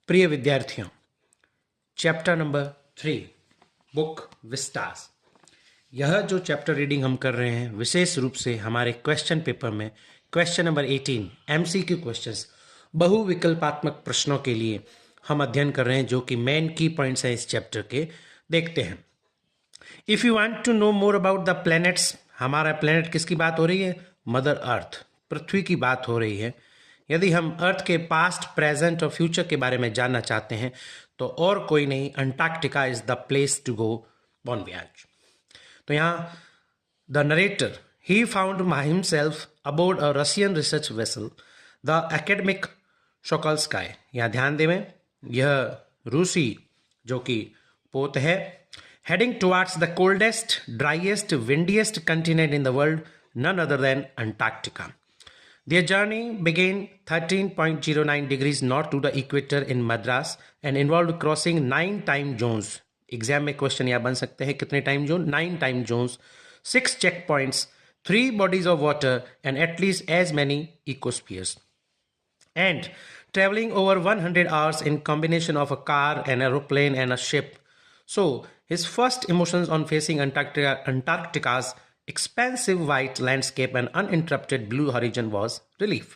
प्रिय विद्यार्थियों, chapter number 3 book Vistas. यह जो चैप्टर रीडिंग हम कर रहे हैं विशेष रूप से हमारे क्वेश्चन पेपर में क्वेश्चन नंबर 18 एमसीक्यू क्वेश्चंस बहुविकल्पात्मक प्रश्नों के लिए हम अध्ययन कर रहे हैं, जो कि मेन की पॉइंट्स हैं इस चैप्टर के। देखते हैं। If you want to know more about the planets, हमारा प्लैनेट किसकी बात हो रही है? मदर अर्थ, पृथ्वी की बात हो रही है। यदि हम अर्थ के पास्ट, प्रेजेंट और फ्यूचर के बारे में जानना चाहते हैं तो और कोई नहीं, Antarctica is the place to go on voyage. तो यहाँ the narrator he found himself aboard a Russian research vessel the academic Shokalskiy. यहाँ ध्यान देवें, यह रूसी जो कि पोत है, heading towards the coldest, driest, windiest continent in the world, none other than Antarctica. Their journey began 13.09 degrees north to the equator in Madras and involved crossing 9 time zones. Exam में क्वेश्चन यह बन सकते हैं, कितने time zone? 9 time zones, 6 checkpoints, 3 bodies of water and at least as many ecospheres. And traveling over 100 hours in combination of a car, an aeroplane and a ship. So, his first emotions on facing Antarctica's expansive white landscape and uninterrupted blue horizon was relief.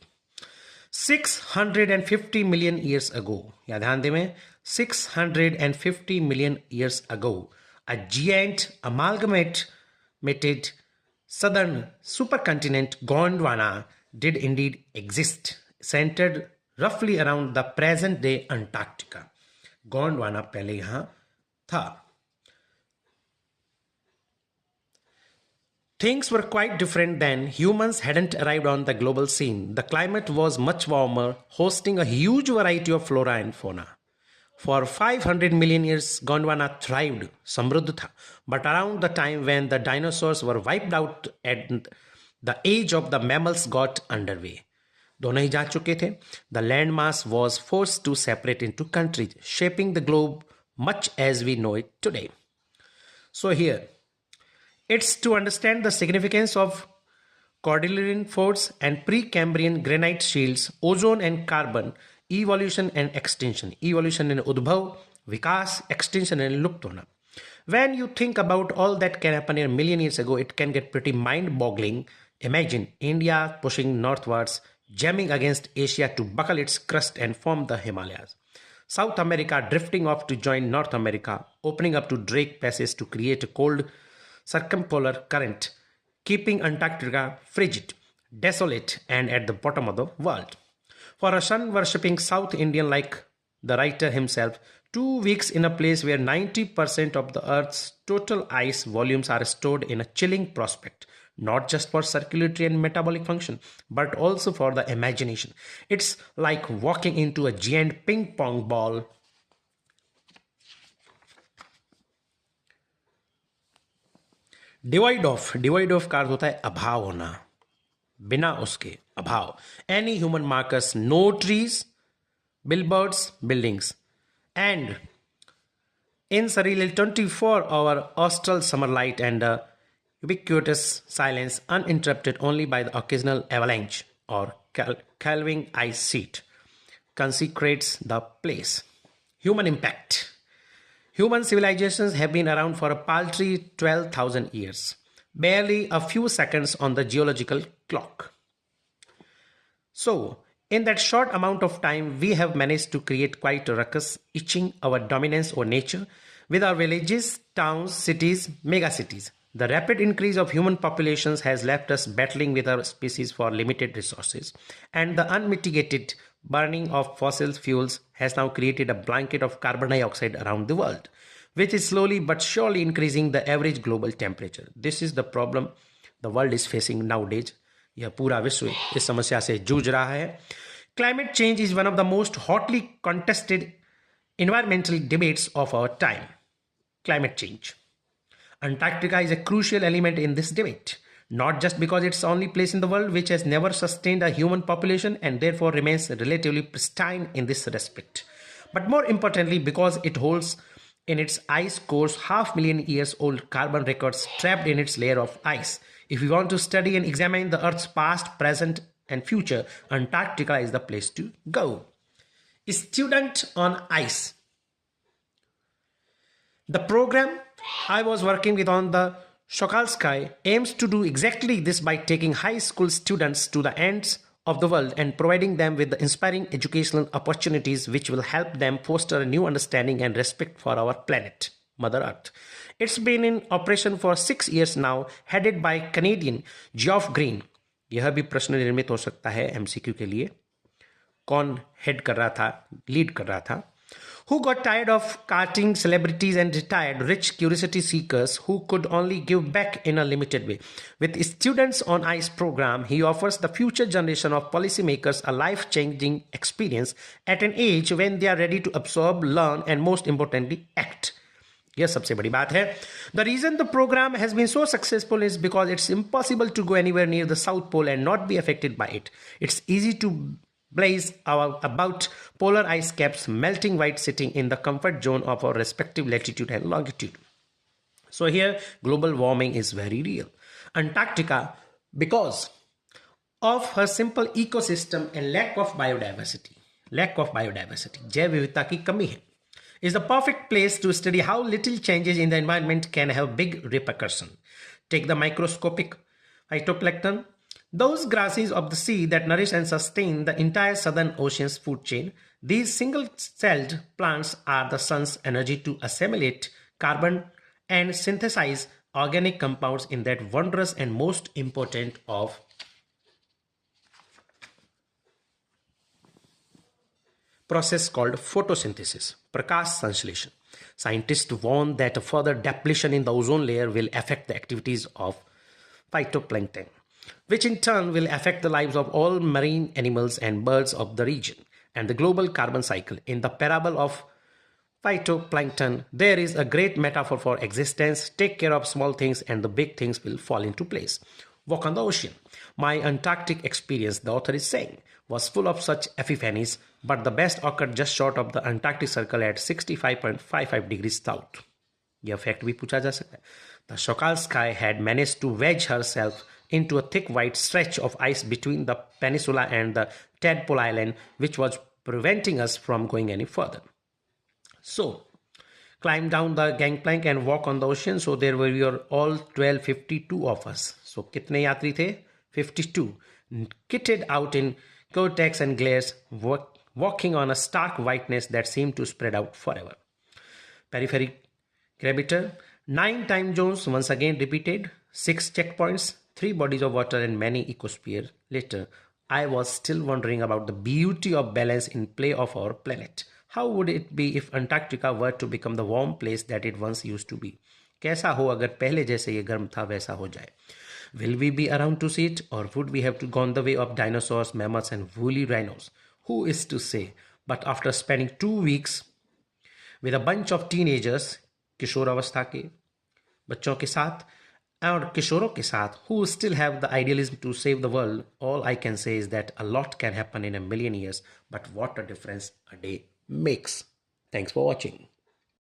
650 million years ago, या ध्यान दें, 650 million years ago, a giant amalgamated southern supercontinent Gondwana did indeed exist, centered roughly around the present day Antarctica. Gondwana पहले यहाँ था. Things were quite different then. Humans hadn't arrived on the global scene. The climate was much warmer, hosting a huge variety of flora and fauna. For 500 million years, Gondwana thrived, समृद्ध था. But around the time when the dinosaurs were wiped out and the age of the mammals got underway, दोनों ही जा चुके थे. The landmass was forced to separate into countries, shaping the globe much as we know it today. So here, it's to understand the significance of Cordilleran faults and Precambrian granite shields, ozone and carbon, evolution and extinction. Evolution and udbhav, vikas, extinction and lupt hona. When you think about all that can happen a million years ago, it can get pretty mind-boggling. Imagine India pushing northwards, jamming against Asia to buckle its crust and form the Himalayas. South America drifting off to join North America, opening up to Drake Passage to create a cold circumpolar current, keeping Antarctica frigid, desolate, and at the bottom of the world. For a sun-worshipping South Indian like the writer himself, 2 weeks in a place where 90% of the Earth's total ice volumes are stored in a chilling prospect, not just for circulatory and metabolic function, but also for the imagination. It's like walking into a giant ping pong ball. Devoid of का अर्थ होता है अभाव होना, बिना उसके अभाव. Any human markers, no trees, billboards, buildings, and in surreal 24-hour austral summer light and ubiquitous silence, uninterrupted only by the occasional avalanche or calving ice sheet, consecrates the place. Human impact. Human civilizations have been around for a paltry 12,000 years, barely a few seconds on the geological clock. So, in that short amount of time, we have managed to create quite a ruckus, itching our dominance over nature with our villages, towns, cities, megacities. The rapid increase of human populations has left us battling with our species for limited resources, and the unmitigated burning of fossil fuels has now created a blanket of carbon dioxide around the world, which is slowly but surely increasing the average global temperature. This is the problem the world is facing nowadays. यह पूरा विश्व इस समस्या से जूझ रहा है. Climate change is one of the most hotly contested environmental debates of our time. Climate change. Antarctica is a crucial element in this debate, not just because it's the only place in the world which has never sustained a human population and therefore remains relatively pristine in this respect, but more importantly because it holds in its ice cores 500,000 years old carbon records trapped in its layer of ice. If you want to study and examine the Earth's past, present, and future, Antarctica is the place to go. Student on Ice. The program I was working with on the Shokalsky aims to do exactly this by taking high school students to the ends of the world and providing them with the inspiring educational opportunities which will help them foster a new understanding and respect for our planet, Mother Earth. It's been in operation for 6 years now, headed by Canadian Geoff Green. यह भी प्रश्न निर्मित हो सकता है MCQ के लिए. कौन हेड कर रहा था, लीड कर रहा था? Who got tired of carting celebrities and retired rich curiosity seekers who could only give back in a limited way. With Students on Ice program, he offers the future generation of policymakers a life-changing experience at an age when they are ready to absorb, learn, and most importantly, act. यह सबसे बड़ी बात है. The reason the program has been so successful is because it's impossible to go anywhere near the South Pole and not be affected by it. It's easy to blaze about polar ice caps melting white sitting in the comfort zone of our respective latitude and longitude. So here global warming is very real. Antarctica, because of her simple ecosystem and lack of biodiversity, जैव विविधता की कमी है, is the perfect place to study how little changes in the environment can have big repercussions. Take the microscopic phytoplankton, those grasses of the sea that nourish and sustain the entire Southern Ocean's food chain. These single-celled plants are the sun's energy to assimilate carbon and synthesize organic compounds in that wondrous and most important of process called photosynthesis, Prakash Sansleshon. Scientists warn that a further depletion in the ozone layer will affect the activities of phytoplankton, which in turn will affect the lives of all marine animals and birds of the region and the global carbon cycle. In the parable of phytoplankton, there is a great metaphor for existence. Take care of small things and the big things will fall into place. Walk on the ocean. My Antarctic experience, the author is saying, was full of such epiphanies, but the best occurred just short of the Antarctic Circle at 65.55 degrees south. यह fact भी पूछा जा सकता है. The Shokalsky had managed to wedge herself into a thick white stretch of ice between the peninsula and the Tadpole Island, which was preventing us from going any further. So, climb down the gangplank and walk on the ocean. So there were all 1252 of us. So कितने यात्री थे? 52. Kitted out in coat-decks and glares, walking on a stark whiteness that seemed to spread out forever. Periphery Graviter, 9 time zones once again repeated, 6 checkpoints, 3 bodies of water and many ecospheres later. I was still wondering about the beauty of balance in play of our planet. How would it be if Antarctica were to become the warm place that it once used to be? कैसा हो अगर पहले जैसे ये गर्म था वैसा हो जाए? Will we be around to see it, or would we have to gone the way of dinosaurs, mammoths and woolly rhinos? Who is to say? But after spending 2 weeks with a bunch of teenagers, किशोर अवस्था के बच्चों के साथ और किशोरों के साथ, who still have the idealism to save the world, all I can say is that a lot can happen in a million years, but what a difference a day makes. Thanks for watching.